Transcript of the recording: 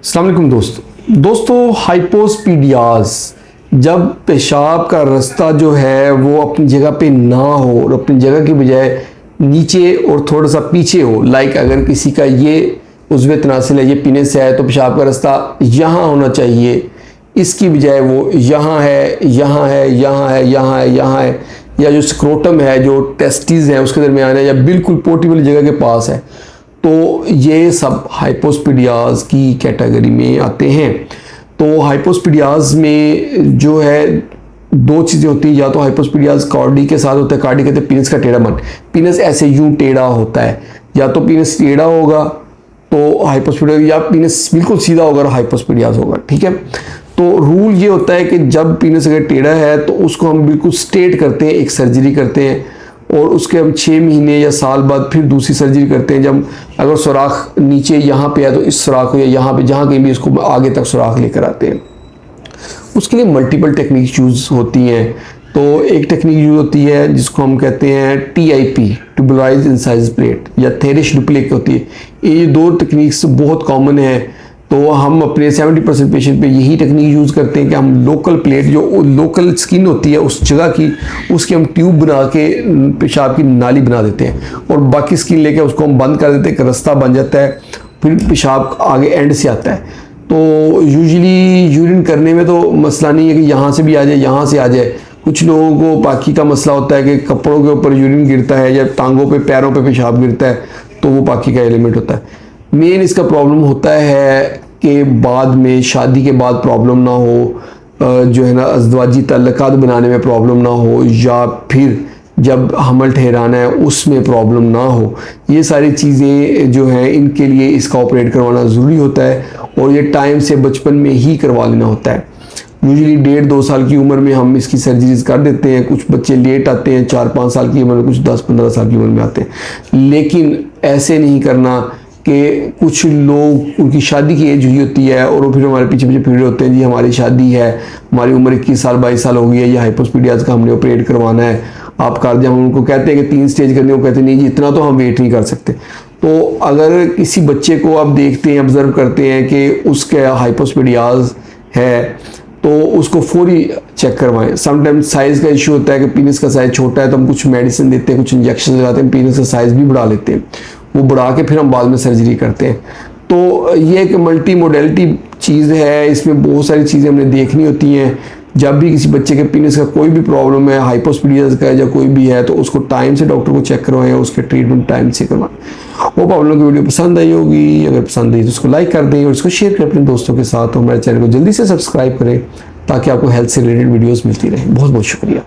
अस्सलाम वालेकुम दोस्तों हाइपोस्पीडियाज, जब पेशाब का रास्ता जो है वो अपनी जगह पे ना हो और अपनी जगह की बजाय नीचे और थोड़ा सा पीछे हो, लाइक अगर किसी का ये उज़्वे तनासिल है, ये पीने से है, तो पेशाब का रास्ता यहाँ होना चाहिए, इसकी बजाय वो यहाँ है, यहाँ है, यहाँ है, यहाँ है, यहाँ है, या जो स्क्रोटम है, जो टेस्टिस हैं उसके दरमियान है, या बिल्कुल पोटी वाली जगह के पास है, तो ये सब हाइपोस्पीडियाज की कैटेगरी में आते हैं। तो हाइपोस्पीडियाज में जो है दो चीज़ें होती हैं, या तो हाइपोस्पीडियाज कार्डी के साथ होता है, कार्डी कहते हैं पीनस का टेढ़ा मन, पीनस ऐसे यूं टेढ़ा होता है, या तो पीनस टेढ़ा होगा तो हाइपोस्पीडियाज, या पीनस बिल्कुल सीधा होगा तो हाइपोस्पीडियाज होगा। ठीक है, तो रूल ये होता है कि जब पीनस अगर टेढ़ा है तो उसको हम बिल्कुल स्ट्रेट करते हैं, एक सर्जरी करते हैं, और उसके हम 6 महीने या साल बाद फिर दूसरी सर्जरी करते हैं। जब अगर सुराख नीचे यहाँ पे है तो इस सुराख को, या यहाँ पे जहाँ कहीं भी इसको आगे तक सुराख लेकर आते हैं। उसके लिए मल्टीपल टेक्निक यूज़ होती हैं। तो एक टेक्निक यूज़ होती है जिसको हम कहते हैं TIP, ट्यूबुलाइज्ड इंसाइज प्लेट, या थेरिश डुप्लेक होती है। ये दो टेक्निक्स बहुत कॉमन है। तो हम अपने 70% पेशेंट पे यही टेक्निक यूज़ करते हैं कि हम लोकल प्लेट, जो लोकल स्किन होती है उस जगह की, उसकी हम ट्यूब बना के पेशाब की नाली बना देते हैं, और बाकी स्किन लेके उसको हम बंद कर देते हैं, एक रास्ता बन जाता है, फिर पेशाब आगे एंड से आता है। तो यूजुअली यूरिन करने में तो मसला नहीं है कि यहाँ से भी आ जाए, यहाँ से आ जाए। कुछ लोगों को बाकी का मसला होता है कि कपड़ों के ऊपर यूरिन गिरता है, या टांगों पे, पैरों पे पेशाब गिरता है, तो वो बाकी का एलिमेंट होता है। मेन इसका प्रॉब्लम होता है कि बाद में, शादी के बाद प्रॉब्लम ना हो, जो है ना अज़दवाजी तल्लुकात बनाने में प्रॉब्लम ना हो, या फिर जब हमल ठहराना है उसमें प्रॉब्लम ना हो। ये सारी चीज़ें जो हैं इनके लिए इसका ऑपरेट करवाना ज़रूरी होता है, और ये टाइम से बचपन में ही करवा लेना होता है। यूजुअली 1.5-2 साल की उम्र में हम इसकी सर्जरीज कर देते हैं। कुछ बच्चे लेट आते हैं, 4-5 साल की उम्र में, कुछ 10-15 साल की उम्र में आते हैं। लेकिन ऐसे नहीं करना कि कुछ लोग, उनकी शादी की एज हुई होती है और वो फिर हमारे पीछे पीछे फिर होते हैं, जी हमारी शादी है, हमारी उम्र 21 साल 22 साल हो गई है, ये हाइपोस्पीडियाज का हमने ऑपरेट करवाना है, आप कर दें। हम उनको कहते हैं कि 3 स्टेज करने, वो कहते हैं नहीं जी इतना तो हम वेट नहीं कर सकते। तो अगर किसी बच्चे को आप देखते हैं, ऑब्जर्व करते हैं कि उसके हाइपोस्पीडियाज है, तो उसको फौरी चेक करवाएं। समटाइम्स साइज़ का इशू होता है कि पीनस का साइज़ छोटा है, तो हम कुछ मेडिसिन देते हैं, कुछ इंजेक्शन लगाते हैं, पीनस का साइज़ भी बढ़ा लेते हैं, वो बढ़ा के फिर हम बाद में सर्जरी करते हैं। तो ये एक मल्टी मोडेलिटी चीज़ है, इसमें बहुत सारी चीज़ें हमने देखनी होती हैं। जब भी किसी बच्चे के पीनस का कोई भी प्रॉब्लम है, हाइपोस्पीडियाज का है या कोई भी है, तो उसको टाइम से डॉक्टर को चेक करवाएं, उसके ट्रीटमेंट टाइम से करवाएं। वो प्रॉब्लम की वीडियो पसंद आई होगी, अगर पसंद आई तो उसको लाइक कर दें और इसको शेयर करें अपने दोस्तों के साथ। हमारे चैनल को जल्दी से सब्सक्राइब करें ताकि आपको हेल्थ से रिलेटेड वीडियोज़ मिलती रहें। बहुत बहुत शुक्रिया।